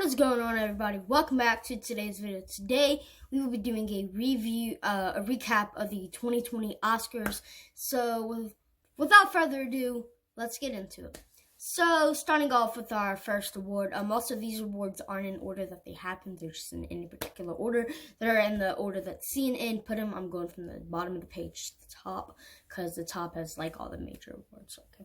What's going on, everybody? Welcome back to today's video. Today we will be doing a recap of the 2020 Oscars. So without further ado, let's get into it. So starting off with our first award, most of these awards aren't in order that they happen. They're just in any particular order. They're in the order that CNN put them. I'm going from the bottom of the page to the top because the top has like all the major awards. Okay.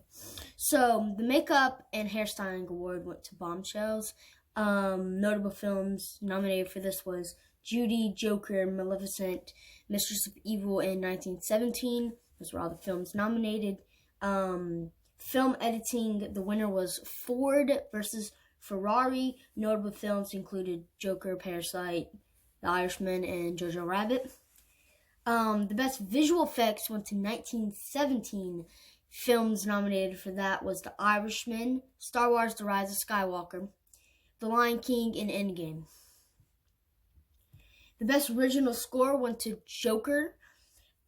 So the makeup and hairstyling award went to Bombshells. Notable films nominated for this was Judy, Joker, Maleficent, Mistress of Evil, and 1917. Those were all the films nominated. Film editing, the winner was Ford versus Ferrari. Notable films included Joker, Parasite, The Irishman, and Jojo Rabbit. The best visual effects went to 1917. Films nominated for that was The Irishman, Star Wars: The Rise of Skywalker, The Lion King, and Endgame. The best original score went to Joker.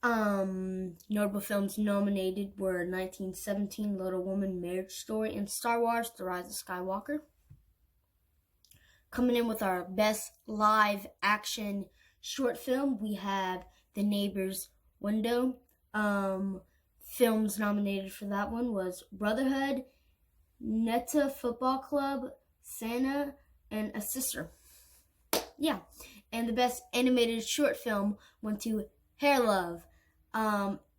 Notable films nominated were 1917, Little Woman, Marriage Story, and Star Wars: The Rise of Skywalker. Coming in with our best live action short film, we have The Neighbor's Window. Films nominated for that one was Brotherhood, Netta Football Club, Santa, and A Sister. Yeah. And the best animated short film went to Hair Love.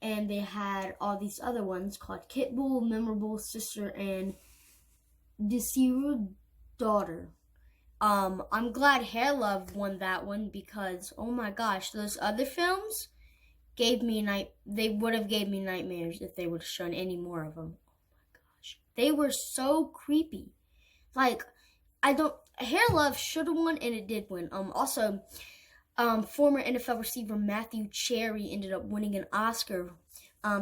And they had all these other ones called Kit Bull, Memorable, Sister, and Desiru Daughter. I'm glad Hair Love won that one because, oh my gosh, those other films they would have gave me nightmares if they would have shown any more of them. Oh my gosh. They were so creepy. Like, Hair Love should have won, and it did win. Also, former NFL receiver Matthew Cherry ended up winning an Oscar.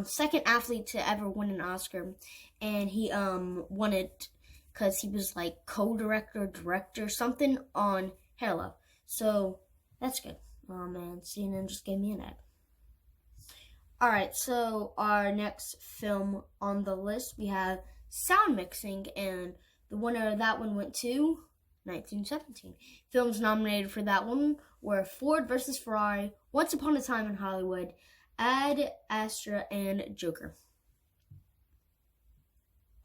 Second athlete to ever win an Oscar. And he won it because he was like co-director, director, something on Hair Love. So, that's good. Oh man, CNN just gave me an ad. Alright, so our next film on the list, we have sound mixing, and the winner of that one went to 1917. Films nominated for that one were Ford versus Ferrari, Once Upon a Time in Hollywood, Ad Astra, and Joker.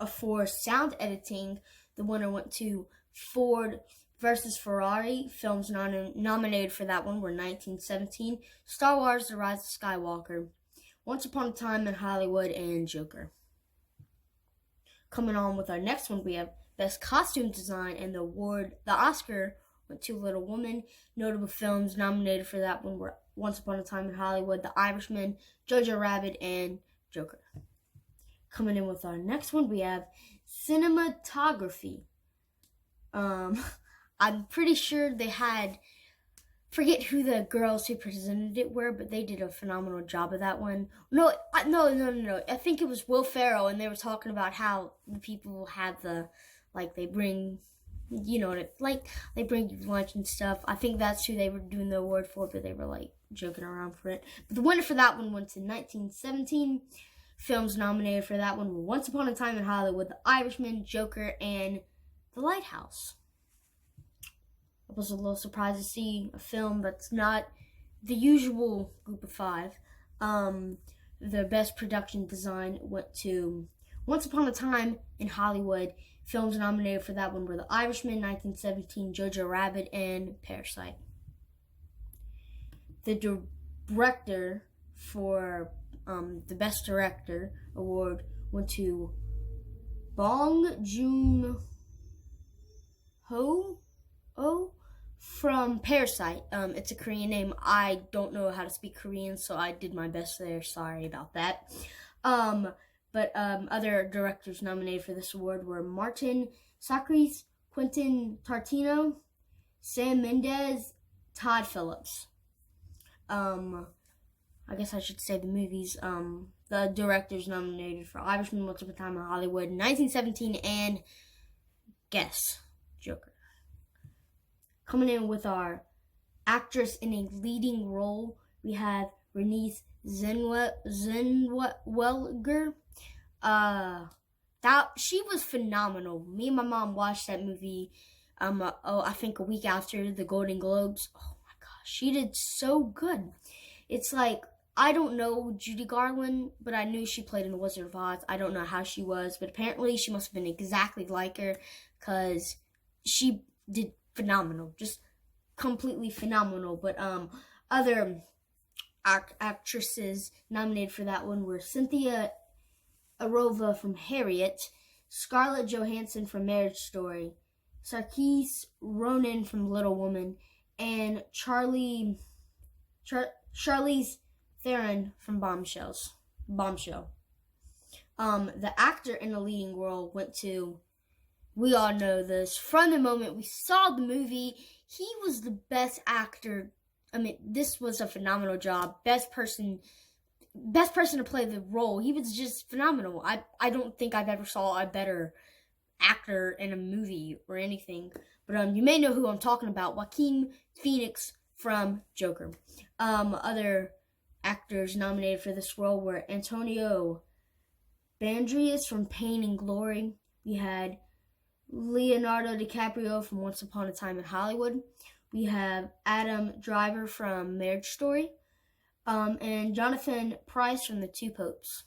For sound editing, the winner went to Ford versus Ferrari. Films nominated for that one were 1917, Star Wars: The Rise of Skywalker, Once Upon a Time in Hollywood, and Joker. Coming on with our next one, we have Best Costume Design, and the Oscar went to Little Woman. Notable films nominated for that one were Once Upon a Time in Hollywood, The Irishman, Jojo Rabbit, and Joker. Coming in with our next one, we have Cinematography. I'm pretty sure they had, forget who the girls who presented it were, but they did a phenomenal job of that one. No. I think it was Will Ferrell, and they were talking about how the people had they bring, they bring you lunch and stuff. I think that's who they were doing the award for, but they were joking around for it. But the winner for that one went to 1917. Films nominated for that one were Once Upon a Time in Hollywood, The Irishman, Joker, and The Lighthouse. I was a little surprised to see a film that's not the usual group of five. The best production design went to Once Upon a Time in Hollywood. Films nominated for that one were The Irishman, 1917, Jojo Rabbit, and Parasite. The director for the Best Director award went to Bong Joon-ho from Parasite. It's a Korean name. I don't know how to speak Korean, so I did my best there. Sorry about that. But other directors nominated for this award were Martin Scorsese, Quentin Tarantino, Sam Mendes, Todd Phillips. I guess I should say the movies. The directors nominated for Irishman, Once Upon a Time in Hollywood, 1917, and guess, Joker. Coming in with our actress in a leading role, we have Renée Zellweger. She was phenomenal. Me and my mom watched that movie I think a week after the Golden Globes. Oh my gosh, she did so good. It's like, I don't know Judy Garland, but I knew she played in The Wizard of Oz. I don't know how she was, but apparently she must have been exactly like her, because she did phenomenal, just completely phenomenal. But other actresses nominated for that one were Cynthia Erova from Harriet, Scarlett Johansson from Marriage Story, Saoirse Ronan from Little Woman, and Charlize Theron from Bombshell. The actor in the leading role went to, we all know this, from the moment we saw the movie, he was the best actor. I mean, this was a phenomenal job. Best person to play the role. He was just phenomenal. I don't think I've ever saw a better actor in a movie or anything. But you may know who I'm talking about. Joaquin Phoenix from Joker. Other actors nominated for this role were Antonio Banderas from Pain and Glory. We had Leonardo DiCaprio from Once Upon a Time in Hollywood. We have Adam Driver from Marriage Story. And Jonathan Pryce from The Two Popes.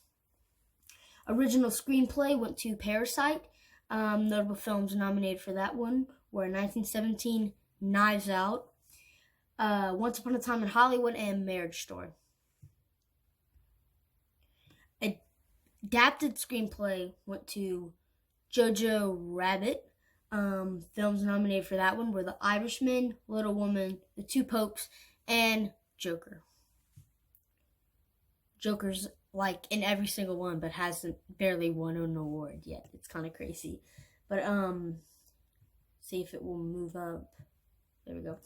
Original screenplay went to Parasite. Notable films nominated for that one were 1917, Knives Out, Once Upon a Time in Hollywood, and Marriage Story. Adapted screenplay went to Jojo Rabbit. Films nominated for that one were The Irishman, Little Woman, The Two Popes, and Joker. Joker's like in every single one, but hasn't barely won an award yet. It's kind of crazy. But see if it will move up. There we go.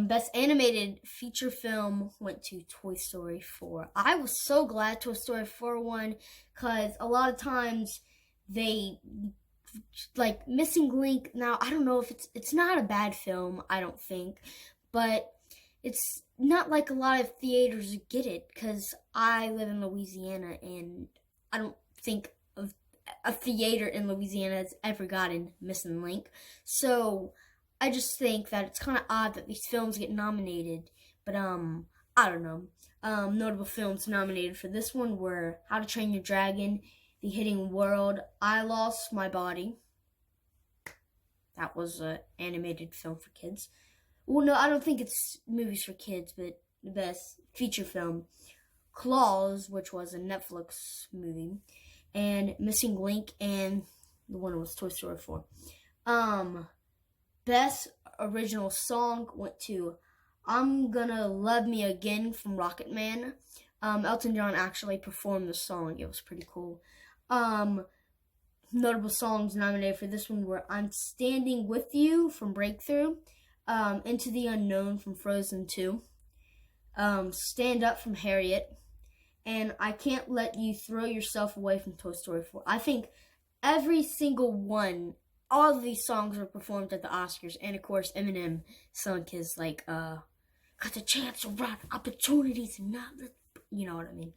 Best animated feature film went to Toy Story 4. I was so glad Toy Story 4 won, because a lot of times they, like Missing Link. Now I don't know if it's not a bad film, I don't think, but it's not like a lot of theaters get it, because I live in Louisiana and I don't think a theater in Louisiana has ever gotten Missing Link. So I just think that it's kind of odd that these films get nominated. But I don't know. Notable films nominated for this one were How to Train Your Dragon, The Hidden World, I Lost My Body. That was an animated film for kids. Well, no, I don't think it's movies for kids, but the best feature film, Claws, which was a Netflix movie, and Missing Link, and the one was Toy Story 4. Best original song went to I'm Gonna Love Me Again from Rocket Man. Elton John actually performed the song. It was pretty cool. Notable songs nominated for this one were I'm Standing With You from Breakthrough, Into the Unknown from Frozen 2, Stand Up from Harriet, and I Can't Let You Throw Yourself Away from Toy Story 4. I think every single one, all of these songs were performed at the Oscars, and of course Eminem sung his like got the chance to run opportunities and not, you know what I mean.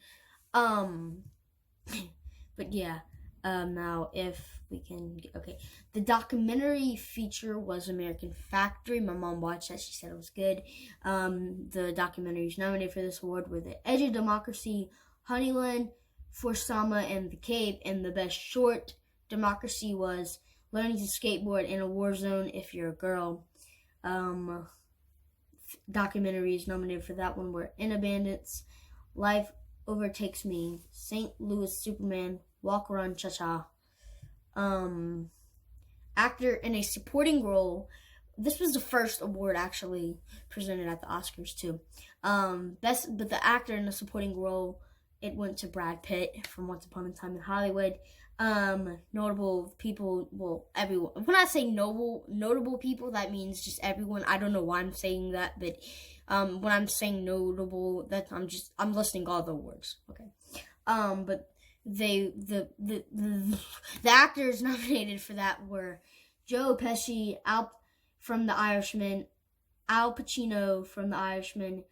But yeah. Now if we can, okay. The documentary feature was American Factory. My mom watched that. She said it was good. The documentaries nominated for this award were The Edge of Democracy, Honeyland, Forsama, and The Cave. And the best short democracy was Learning to Skateboard in a War Zone If You're a Girl. Documentaries nominated for that one were In Abundance, Life Overtakes Me, St. Louis Superman, Walk, Run, Cha-Cha. Actor in a supporting role. This was the first award actually presented at the Oscars too. But the actor in a supporting role, it went to Brad Pitt from Once Upon a Time in Hollywood. Notable people, well, everyone. When I say notable people, that means just everyone. I don't know why I'm saying that, but when I'm saying notable, that I'm listing all the awards. Okay. But the actors nominated for that were Joe Pesci from The Irishman, Al Pacino from The Irishman,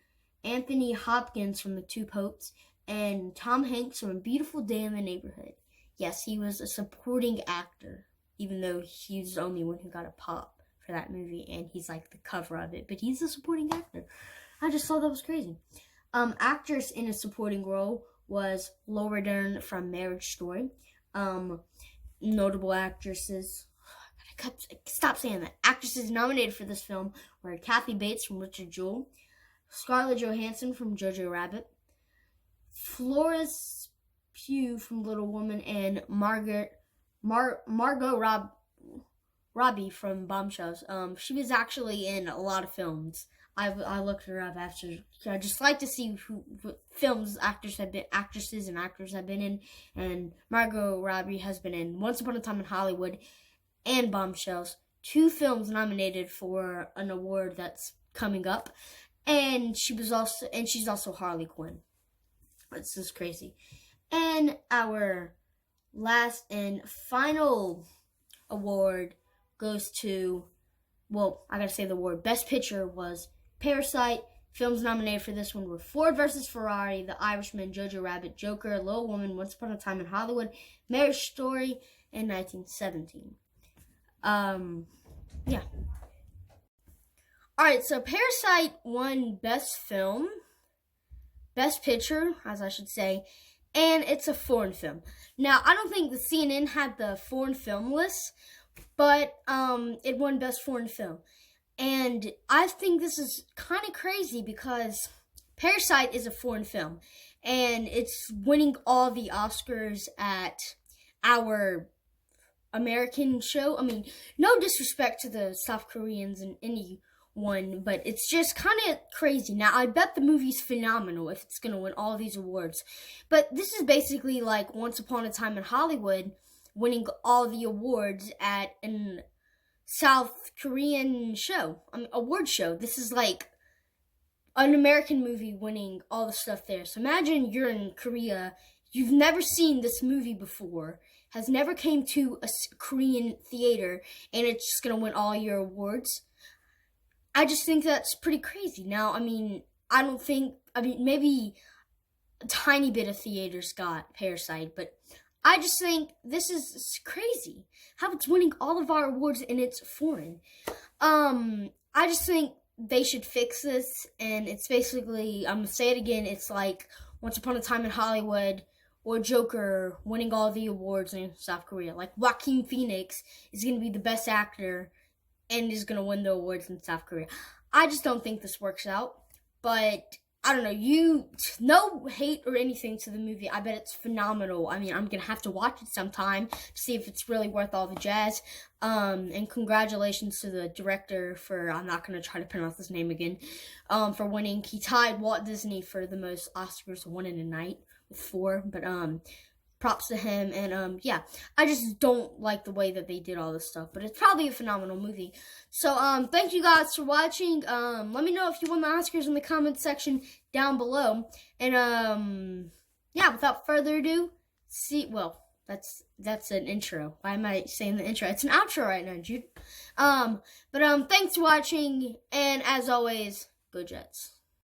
Anthony Hopkins from The Two Popes, and Tom Hanks from A Beautiful Day in the Neighborhood. Yes, he was a supporting actor. even though he was the only one who got a pop for that movie, and he's like the cover of it, but he's a supporting actor. I just thought that was crazy. Actress in a supporting role was Laura Dern from Marriage Story. Notable actresses. Stop saying that. Actresses nominated for this film were Kathy Bates from Richard Jewell, Scarlett Johansson from Jojo Rabbit, Florence Pugh from Little Woman, and Margot Robbie from Bombshells. She was actually in a lot of films. I looked her up after. I just like to see what films actresses and actors have been in. And Margot Robbie has been in Once Upon a Time in Hollywood and Bombshells, 2 films nominated for an award that's coming up. And she's also Harley Quinn. This is crazy. And our last and final award goes to, well, I gotta say the award. Best Picture was Parasite. Films nominated for this one were Ford vs. Ferrari, The Irishman, Jojo Rabbit, Joker, Little Woman, Once Upon a Time in Hollywood, Marriage Story, and 1917. Yeah. Alright, so Parasite won Best Film, Best Picture, as I should say, and it's a foreign film. Now, I don't think the CNN had the foreign film list, but it won Best Foreign Film. And I think this is kind of crazy because Parasite is a foreign film, and it's winning all the Oscars at our American show. I mean, no disrespect to the South Koreans and anyone, but it's just kind of crazy. Now, I bet the movie's phenomenal if it's going to win all these awards. But this is basically like Once Upon a Time in Hollywood winning all the awards at an South Korean show, award show. This is like an American movie winning all the stuff there. So imagine you're in Korea, you've never seen this movie before, has never came to a Korean theater, and it's just gonna win all your awards. I just think that's pretty crazy. Now, maybe a tiny bit of theaters got Parasite, but I just think this is crazy. How it's winning all of our awards and it's foreign. I just think they should fix this, and it's basically, I'm gonna say it again, it's like Once Upon a Time in Hollywood or Joker winning all the awards in South Korea. Like Joaquin Phoenix is gonna be the best actor and is gonna win the awards in South Korea. I just don't think this works out, but I don't know, no hate or anything to the movie. I bet it's phenomenal. I mean, I'm going to have to watch it sometime to see if it's really worth all the jazz. And congratulations to the director for, I'm not going to try to pronounce his name again, for winning. He tied Walt Disney for the most Oscars won in a night with 4. But props to him. And yeah, I just don't like the way that they did all this stuff, but it's probably a phenomenal movie. So thank you guys for watching. Let me know if you won the Oscars in the comments section down below. And yeah, without further ado, that's an intro. Why am I saying the intro? It's an outro right now, Jude. But thanks for watching, and as always, go Jets.